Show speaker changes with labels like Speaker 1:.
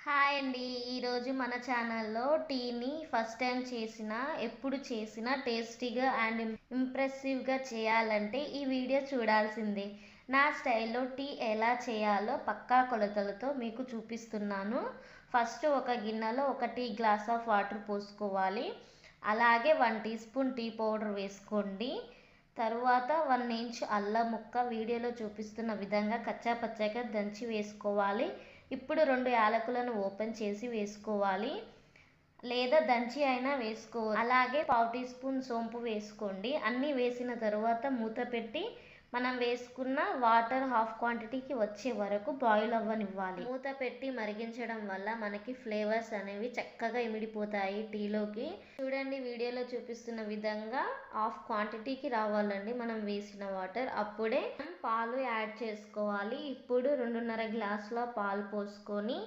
Speaker 1: Hi అండి. ఈరోజు మన ఛానల్లో టీని ఫస్ట్ టైం ఎప్పుడు చేసినా టేస్టీగా అండ్ ఇంప్రెసివ్గా చేయాలంటే ఈ వీడియో చూడాల్సిందే. నా స్టైల్లో టీ ఎలా చేయాలో పక్కా కొలతలతో మీకు చూపిస్తున్నాను. ఫస్ట్ ఒక గిన్నెలో ఒక టీ గ్లాస్ ఆఫ్ వాటర్ పోసుకోవాలి. అలాగే 1 టీ స్పూన్ టీ పౌడర్ వేసుకోండి. తరువాత 1 ఇంచ్ అల్లం ముక్క వీడియోలో చూపిస్తున్న విధంగా కచ్చా పచ్చగా దంచి వేసుకోవాలి. ఇప్పుడు 2 యాలకులను ఓపెన్ చేసి వేసుకోవాలి, లేదా దంచి అయినా వేసుకోవాలి. అలాగే 1/2 టీ స్పూన్ సోంపు వేసుకోండి. అన్నీ వేసిన తరువాత మూత పెట్టి మనం వేసుకున్న వాటర్ హాఫ్ క్వాంటిటీకి వచ్చే వరకు బాయిల్ అవ్వనివ్వాలి. మూత పెట్టి మరిగించడం వల్ల మనకి ఫ్లేవర్స్ అనేవి చక్కగా ఇమిడిపోతాయి టీలోకి. చూడండి, వీడియోలో చూపిస్తున్న విధంగా హాఫ్ క్వాంటిటీకి రావాలండి మనం వేసిన వాటర్. అప్పుడే పాలు యాడ్ చేసుకోవాలి. ఇప్పుడు 2.5 గ్లాసుల పాలు పోసుకొని